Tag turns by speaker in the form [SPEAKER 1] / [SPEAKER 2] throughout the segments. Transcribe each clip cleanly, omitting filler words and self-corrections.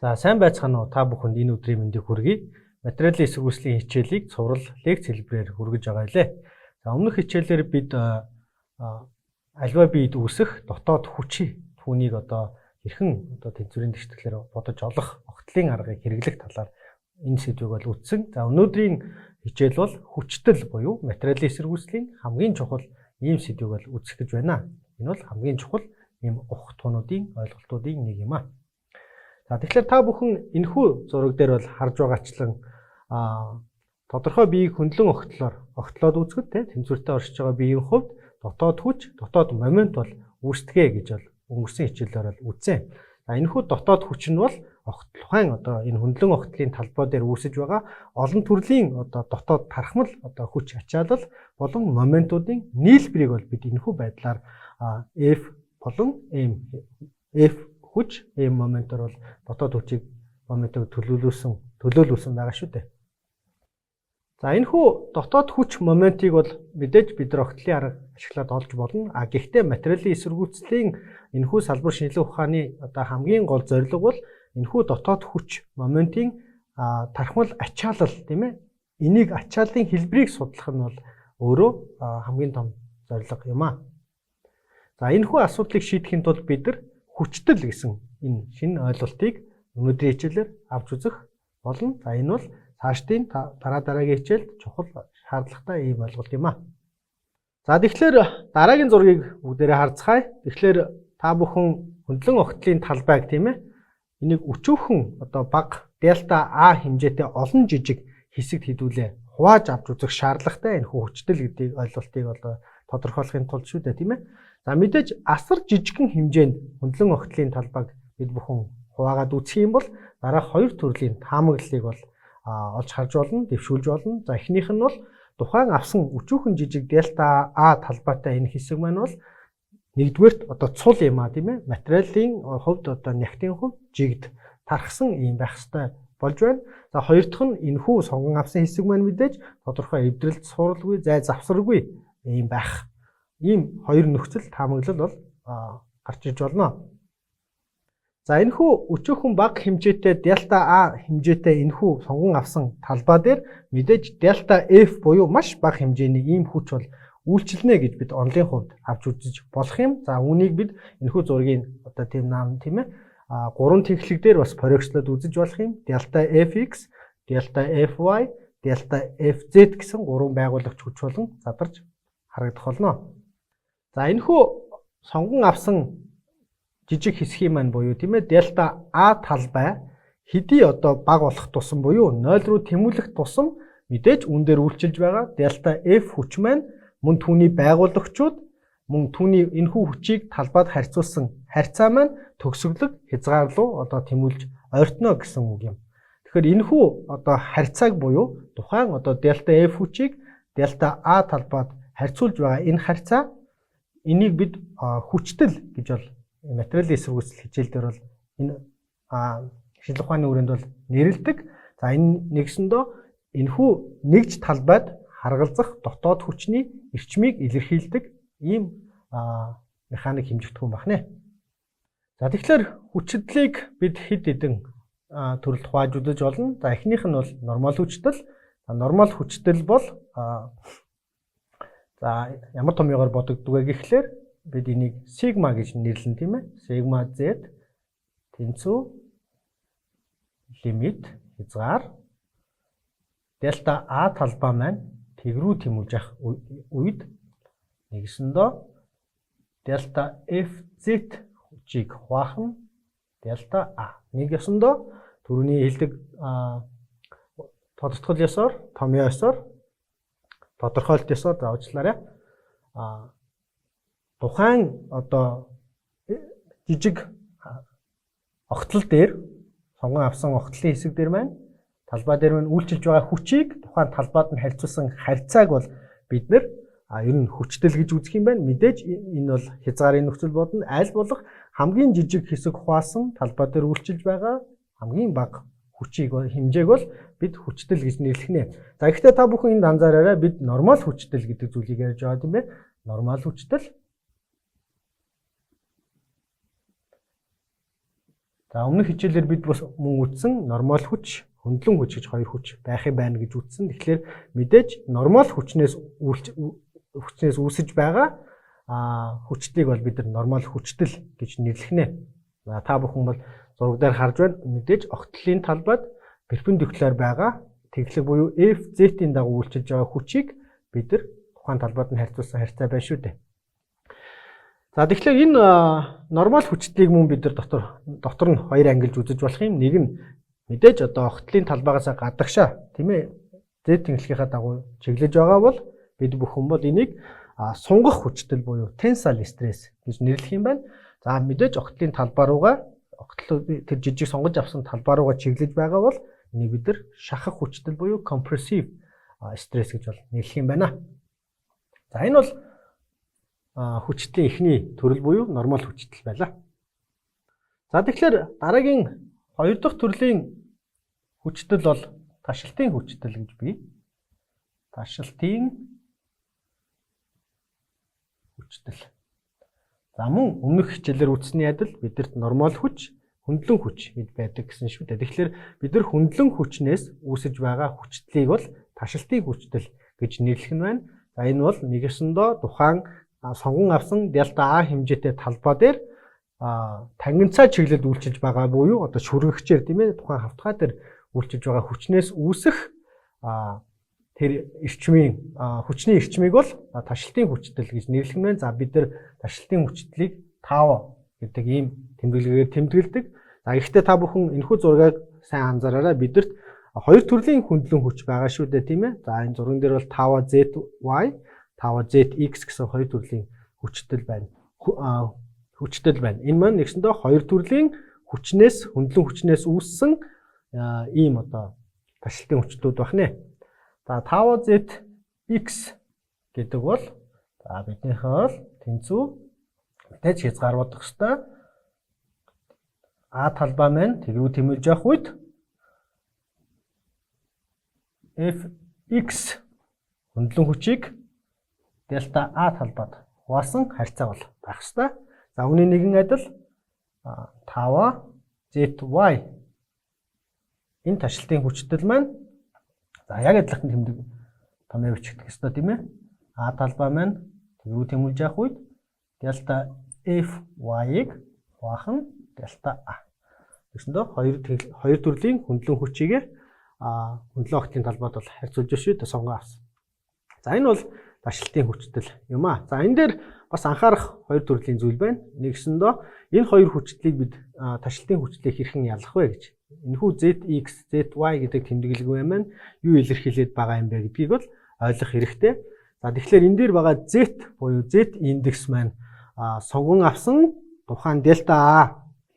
[SPEAKER 1] За сайн байцгаана уу? Та бүхэнд энэ өдрийн мэндийг хүргэе. Материалын эсэргүүцлийн хичээлийг цуврал лекц хэлбэрээр хүргэж байгаа илээ. За өмнөх хичээлээр бид альва биед үүсэх дотоод хүчий түүнийг хэрхэн тэнцвэрийн дэвшлэлээр бодож олох огтлын аргыг хэрэглэх талаар энэ сэдвийг бол үтсэн. За өнөөдрийн хичээл бол хүчтэл буюу материалын эсэргүүцлийн хамгийн чухал ийм сэдвийг бол үзэх гэж байна. Энэ бол хамгийн чухал ийм ухах туунуудын ойлголтуудын нэг юм аа. За тэгэхээр та бүхэн энэхүү зураг дээр бол харж байгаачлан тодорхой биеийг хөндлөн огтлоод үзэхэд тэнцвэртэй оршиж байгаа биеийн хувьд дотоод хүч, дотоод момент бол үүсдэгэ гэж бол өнгөрсөн хичээлээр бол үзсэн. За энэхүү дотоод хүч нь бол тухайн энэ хөндлөн огтлын талбай дээр үүсэж байгаа олон төрлийн дотоод тархмал хүч ачаалал болон моментуудын нийлбэрийг бол бид энэхүү байдлаар F болон M F хүч M моментоор бол дотоод хүчийг моментыг төлөөлүүлсэн байгаа шүү дээ. За энэхүү дотоод хүч моментыг бол мэдээж бид нар огтлын арга ашиглаад олж болно. Гэхдээ материалын эсэргүүцлийн энэхүү салбар шинжилгээ ухааны хамгийн гол зорилго бол энэхүү дотоод хүч моментын тархмал ачаалал тийм ээ. Энийг ачааллын хэлбэрийг судлах нь бол өөрөө хамгийн том зорилго юм аа. За энэхүү асуудлыг шийдэхин тулд бид нар хүчтэл гэсэн энэ шинэ ойлголтыг өнөөдрийн хичээлээр авч үзэх болно. За энэ бол цаашдын дараагийн хичээлд чухал шаардлагатай ийм ойлголт юм аа. За тэгэхээр дараагийн зургийг бүгдээрээ харцгаая. Тэгэхээр та бүхэн хөндлөн огтлын талбайг тийм ээ. Энийг өчүүхэн баг дельта А хэмжээтэй олон жижиг хэсэгт хэдүүлээ хувааж авч үзэх шаардлагатай энэ хүчтэл гэдэг ойлголтыг тодорхойлохын тулд шүү дээ тийм ээ. За мэдээж асар жижигхэн хэмжээнд хөндлөн огтлын талбайг бид бүхэн хуваагаад үзэх юм бол дараах хоёр төрлийн таамаглалыг бол олж харж болно, дэвшүүлж болно. За эхнийх нь бол тухайн авсан өчүүхэн жижиг дельта А талбайтай энэ хэсэг маань бол нэгдүгээрт цул юм а тийм ээ. Материалын хувьд нягтын хувьд жигд тархсан юм байх ёстой болж байна. За хоёр дахь нь энэхүү сонгон авсан хэсэг маань мэдээж тодорхой эвдрэлт суралгүй, зай завсаргүй юм байх. Ийм хоёр нөхцөл таамаглал бол гарч иж болно. За энэхүү өчүүхэн бага хэмжээтэй дельта А хэмжээтэй энэхүү сонгон авсан талбай дээр мэдээж дельта F буюу маш бага хэмжээний ийм хүч бол үйлчилнэ гэж бид онлын хувьд авч үзэж болох юм. За үүнийг бид энэхүү зургийн тийм наам тийм ээ. Гурван тэглэг дээр бас проекчлоод үзэж болох юм. Дельта Fx, дельта Fy, дельта Fz гэсэн гурван байгуулагч хүч болон задарч харагдах болно. За энэхүү сонгон авсан жижиг хэсгийн маань буюу тийм ээ дельта А талбай хэдий бага болох тусам буюу 0 руу тэмүүлэх тусам мэдээж үн дээр үйлчилж байгаа дельта F хүч маань мөн түүний байгуулагчууд мөн түүний энэхүү хүчийг талбайд харьцуулсан харьцаа маань төгсгөлөг хязгаар руу тэмүүлж ойртно гэсэн үг юм. Тэгэхээр энэхүү харьцааг буюу тухайн дельта F хүчийг дельта А талбайд харьцуулж байгаа энэ харьцаа энийг бид хүчтэл гэж бол материалын эсэргүүцэл хичээл дээр бол энэ шинжилгээ ухааны хүрээнд бол нэрлэдэг. За энэ нэгсэндөө энэхүү нэгж талбайд харгалзах дотоод хүчний эрчмийг илэрхийлдэг ийм механик хэмжигдэхүүн байна. За тэгэхээр хүчтэрлийг бид хэд хэдэн төрөлд хувааж үзэж болно. За эхнийх нь бол нормал хүчтэл. Нормал хүчтэл бол за ямар томьёогоор бодогддог вэ гэхлээр бид энийг сигма гэж нэрлэн тийм ээ. Сигма Z тэнцүү лимит хязгаар дельта А талбай маань тэг рүү тэмүүлж явах үед нэгсэндөө дельта FZ хүчийг хуваах нь дельта А. Нэг ёсондоо түрүүний хэлдэг тодтгол ёсоор, томьёо ёсоор, тодорхойлт ёсоор заавчлаарай. Тухайн жижиг огтлол дээр сонгон авсан огтлын хэсэг дээр маань талбай дээр маань үйлчилж байгаа хүчийг тухайн талбайд нь харьцуулсан харьцааг бол бид нэр ер нь хүчтэл гэж үзэх юм байна. Мэдээж энэ бол хязгаарын нөхцөл бодно. Аль болох хамгийн жижиг хэсэг хуваасан талбай дээр үйлчилж байгаа хамгийн бага хүчийг хэмжээг бол бид хүчтэл гэж нэрлэх нэ. За гэхдээ та бүхэн энд анзаараарай, бид нормал хүчтэл гэдэг зүйлийг ярьж байгаа тийм ээ. Нормал хүчтэл За өмнөх хичээлээр бид бас мөн үзсэн нормал хүч, хөндлөн хүч гэж хоёр хүч байх юм байна гэж үзсэн. Тэгэхээр мэдээж нормал хүчнээс үүсэж байгаа хүчлийг бол бид нар нормал хүчтэл гэж нэрлэх нэ. Та бүхэн бол зураг дээр харж байна. Мэдээж огтлын талбайд перпендикуляр байгаа тэглэг буюу FZ-ийн дагуу үйлчилж байгаа хүчийг бид нар тухайн талбайд нь харьцуулсан харьцаа байна шүү дээ. За тэгэхээр энэ нормал хүчлийг мөн бид нар дотор нь хоёр ангилж үзэж болох юм. Нэг нь мэдээж одоо огтлын талбайгаас гадагшаа тийм ээ Z тэнхлэгийнхаа дагуу чиглэж байгаа бол бид бүхэн бол энийг сунгах хүчтэй буюу tensile stress гэж нэрлэх юм байна. За мэдээж огтлын талбай руугаа огтл тэр жижиг сонгож авсан талбай руугаа чиглэж байгаа бол энийг бид нар шахах хүчтэй буюу compressive stress гэж бол нэрлэх юм байна. За энэ бол хүчтлийн эхний төрөл буюу нормал хүчтэл байлаа. За тэгэхээр дараагийн хоёр дахь төрлийн хүчтэл бол ташилтын хүчтэл гэж бий. Ташилтын хүчтэл. За мөн өмнөх хичээлээр үзсний адил бидэрт нормал хүч, хөндлөн хүч гэж байдаг гэсэн шүү дээ. Тэгэхээр бид нар хөндлөн хүчнээс үүсэж байгаа хүчтлийг бол ташилтын хүчтэл гэж нэрлэх нь байна. За энэ бол нэгэсэндөө тухайн сонгон авсан дельта А хэмжээтэй талбай дээр тангенцаа чиглэлд үйлчилж байгаа буюу одоо шүргэгчээр тийм ээ тухайн хавтгай дээр үйлчилж байгаа хүчнээс үүсэх тэр эрчмийн хүчний эрчмийг бол ташилтын хүчтэл гэж нэрлэх нь байна. За бид нар ташилтын хүчтлийг тав гэдэг ийм тэмдэглэгээр тэмдэглэдэг. За гэхдээ та бүхэн энэхүү зургийг сайн анзаараарай. Бидэрт хоёр төрлийн хөндлөн хүч байгаа шүү дээ тийм ээ. За энэ зурган дээр бол тав ZY, тав ZX гэсэн хоёр төрлийн хүчтэл байна. Хүчтэл байна. Энэ маань нэгсэндээ хоёр төрлийн хүчнээс хөндлөн хүчнээс үүссэн ийм одоо ташилтын хүчлүүд байна. За 5ZX гэдэг бол за биднийхээ бол тэнцүү мэдээж хязгааруулах ёстой. А талбай маань тэгрүү тэмүүлж явах үед Fx хөндлөн хүчийг дельта А талбайд хуваасан харьцаа бол байх ёстой. За үүний нэгэн адил 5ZY энэ ташилтын хүчтэл маань за яг адилхан тэмдэг томьёо бичигдэх ёстой тийм ээ. А талбай маань тэгрүү тэмүүлж явах үед дельта FY-ыг хуваах нь дельта А. Тэгсэндээ хоёр төрлийн хөндлөн хүчийг хөндлөн огтлын талбайд бол харьцуулж шүү дээ сонгоо авсан. За энэ бол ташилтын хүчтэл юм аа. За энэ дээр бас анхаарах хоёр төрлийн зүйл байна. Нэгсэндээ энэ хоёр хүчлийг бид ташилтын хүчлийг хэрхэн ялах вэ гэж. Энэхүү ZX, ZY гэдэг тэмдэглэгээ маань юу илэрхийлээд байгаа юм бэ гэдгийг бол ойлгох хэрэгтэй. За тэгэхээр энэ дээр байгаа Z буюу Z индекс маань сонгон авсан тухайн дельта А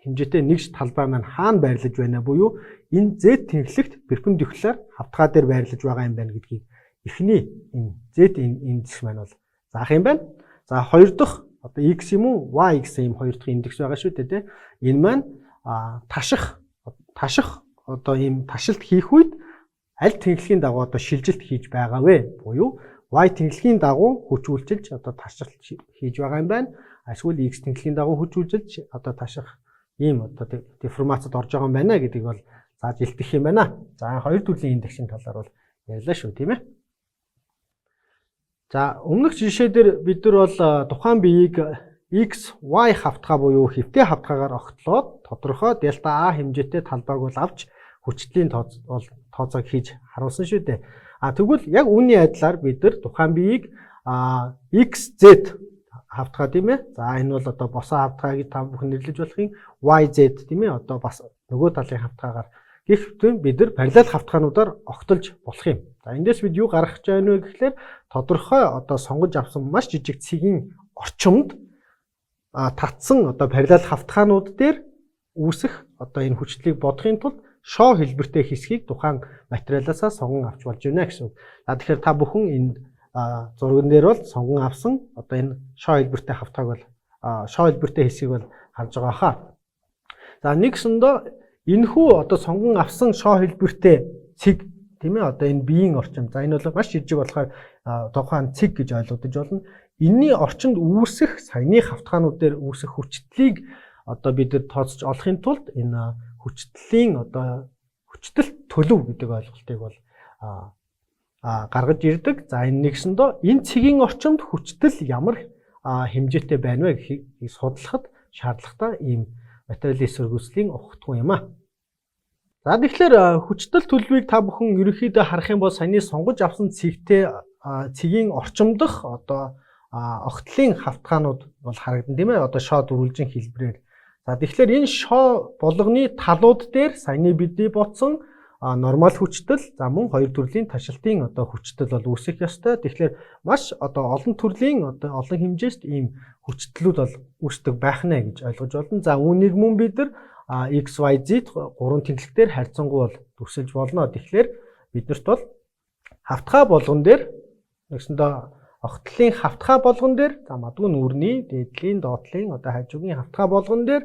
[SPEAKER 1] хэмжээтэй нэгж талбай маань хаана байрлаж байна буюу энэ Z тэнхлэгт перпендикуляр хавтгай дээр байрлаж байгаа юм байна гэдгийг эхний энэ Z индекс маань бол заах юм байна. За хоёр дахь одоо X юм уу Y гэсэн юм хоёр дахь индекс байгаа шүү дээ тийм. Энэ маань таших одоо ийм ташилт хийх үед аль тэнхлэгийн дагуу одоо шилжилт хийж байгаа вэ? Буюу Y тэнхлэгийн дагуу хүч үйлчилж одоо ташилт хийж байгаа юм байна. Эсвэл X тэнхлэгийн дагуу хүч үйлчилж одоо таших ийм одоо деформацид орж байгаа юм байна гэдгийг бол зааж илтгэх юм байна. За хоёр төрлийн индексийн талаар бол ярьлаа шүү тийм ээ. За өмнөх жишээ дээр бид нар бол тухайн биеийг X, Y хавтгай буюу хэвтэй хавтгайгаар огтлоод тодорхой дельта А хэмжээтэй талбайг бол авч хүчтлийн тооцоог хийж харуулсан шүү дээ. Тэгвэл яг үүний адилаар бид нар тухайн биеийг XZ хавтгай тийм ээ. За энэ бол одоо босоо хавтгай гэж та бүхэн нэрлэж болох юм. YZ тийм ээ. Одоо бас нөгөө талын хавтгайгаар гэхдээ бид нар параллел хавтгайнуудаар огтолж болох юм. За эндээс бид юу гаргах гэж байна вэ гэхээр тодорхой одоо сонгож авсан маш жижиг цэгийн орчимд татсан одоо параллел хавтгайнууд дээр үүсэх одоо энэ хүчлийг бодохын тулд шоо хэлбэртэй хэсгийг тухайн материалаасаа сонгон авч болж байна гэсэн. Тэгэхээр та бүхэн энэ зурган дээр бол сонгон авсан одоо энэ шоо хэлбэртэй хавтгайг бол шоо хэлбэртэй хэсгийг бол харж байгаа хаа. За нэгсэндээ энэхүү одоо сонгон авсан шоо хэлбэртэй цэг тийм ээ одоо энэ биеийн орчим. За энэ бол маш жижиг болохоор тухайн цэг гэж ойлгогдож болно. Энийний орчинд үүсэх саяны хавтгайнууд дээр үүсэх хүчлийг одоо бид тооцож олохын тулд энэ хүчтэлийн одоо хүчтэл төлөв гэдэг ойлголтыг бол гаргаж ирдэг. За энэ нэгсэндөө энэ цэгийн орчимд хүчтэл ямар хэмжээтэй байна вэ гэхийг судлахад шаардлагатай ийм материалын эсэргүүцлийн ухтгүй юм аа. За тэгэхээр хүчтэл төлөвийг та бүхэн ерөнхийдөө харах юм бол саяны сонгож авсан цэгийн орчимдох одоо огтлын хавтгаанууд бол харагдан тийм ээ. Одоо шоо дөрвөлжин хэлбэрээр. За тэгэхээр энэ шоо болгоны талууд дээр саяны бидний бодсон нормал хүчтэл за мөн хоёр төрлийн ташилтын одоо хүчтэл бол үүсэх ёстой. Тэгэхээр маш одоо олон төрлийн одоо олон хэмжээст ийм хүчтлүүд бол үүсдэг байх нэ гэж ойлгож байна. За үүнийг мөн бид нар XYZ гурван тэнхлэгтэр харьцангуй бол төсөлж болно. Тэгэхээр биднэрт бол хавтгай болгон дээр нэгсэндээ огтлын хавтгай болгон дээр за мадгүй нүрний, дээдлийн, доотлын одоо хажуугийн хавтгай болгон дээр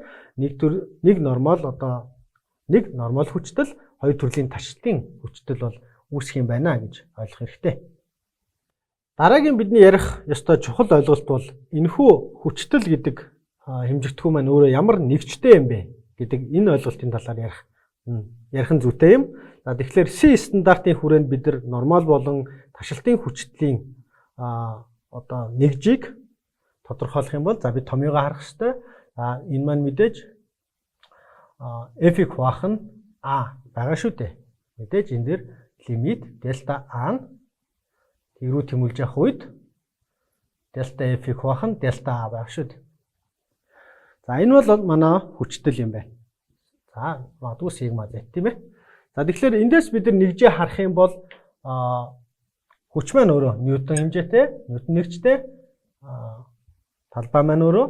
[SPEAKER 1] нэг нормал хүчтэл хоёр төрлийн ташилтын хүчтэл бол үүсэх юм байна гэж ойлгох хэрэгтэй. Дараагийн бидний ярих ёстой чухал ойлголт бол энэхүү хүчтэл гэдэг хэмжигдэхүй маань өөрөө ямар нэгжтэй юм бэ гэдэг энэ ойлголтын талаар ярих нь зүйтэй юм. За тэгэхээр C стандартын хүрээнд бид нар нормал болон ташилтын хүчтлийн одоо нэгжийг тодорхойлох юм бол за бид томьёогоо харах хэрэгтэй. Энэ маань мэдээж F-ийг хуваах нь А байгаа шүү дээ. Мэдээж энэ дэр лимит дельта А тэгрүү тэмүүлж явах үед дельта F-ийг хуваах нь дельта А байгаа шүү дээ. За энэ бол манай хүчтэл юм байна. За магадгүй сигма Z тийм ээ. За тэгэхээр эндээс бид нар нэгжээ харах юм бол хүч маань өөрөө ньютон хэмжээтэй, ньютон нэгжтэй, талбай маань өөрөө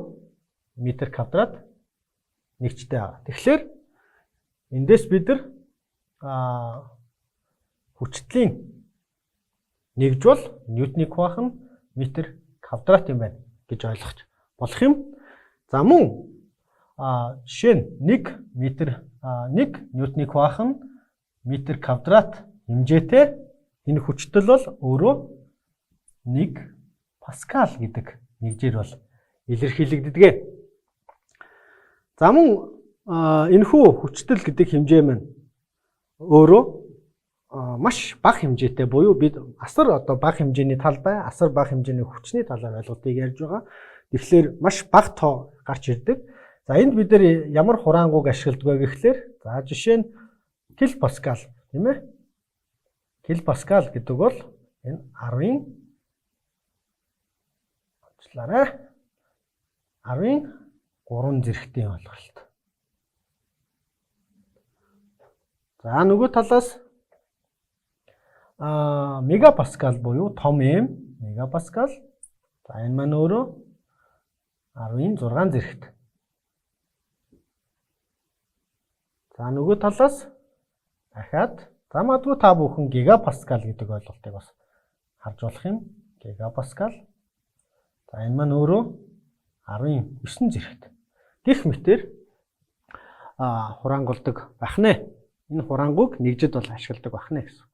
[SPEAKER 1] метр квадрат нэгжтэй байгаа. Тэгэхээр эндээс бид нар хүчтлийн нэгж бол ньютоны хуваах нь метр квадрат юм байна гэж ойлгож болох юм. За мөн жишээ нь 1 ньютоны хуваах нь метр квадрат хэмжээтэй энэ хүчтэл бол өөрөө 1 паскал гэдэг нэгжээр бол илэрхийлэгддэг. За мөн энэхүү хүчтэл гэдэг хэмжээ маань өөрөө маш бага хэмжээтэй буюу бид асар одоо бага хэмжээний талбай, асар бага хэмжээний хүчний талаар ойлголтыг ярьж байгаа. Тэгэхээр маш бага тоо гарч ирдэг. За энд бид нар ямар хураангуйг ашигладаг вэ гэхлээр за жишээ нь килопаскал тийм ээ. Килопаскал гэдэг бол энэ 10-ын 3 зэрэгтийн ойлголт. За нөгөө талаас мегапаскал буюу том m мегапаскал. За энэ маань өөрөө 10-ын 6 зэрэгт. За нөгөө талаас дахиад за магадгүй та бүхэн гигапаскал гэдэг ойлголтыг бас харж болох юм. Гигапаскал. За энэ маань өөрөө 19 зэрэгт. Гэх мэтээр хураангуулдаг байх нэ. Энэ хураангуйг нэгжид бол ашигладаг байх нэ гэсэн.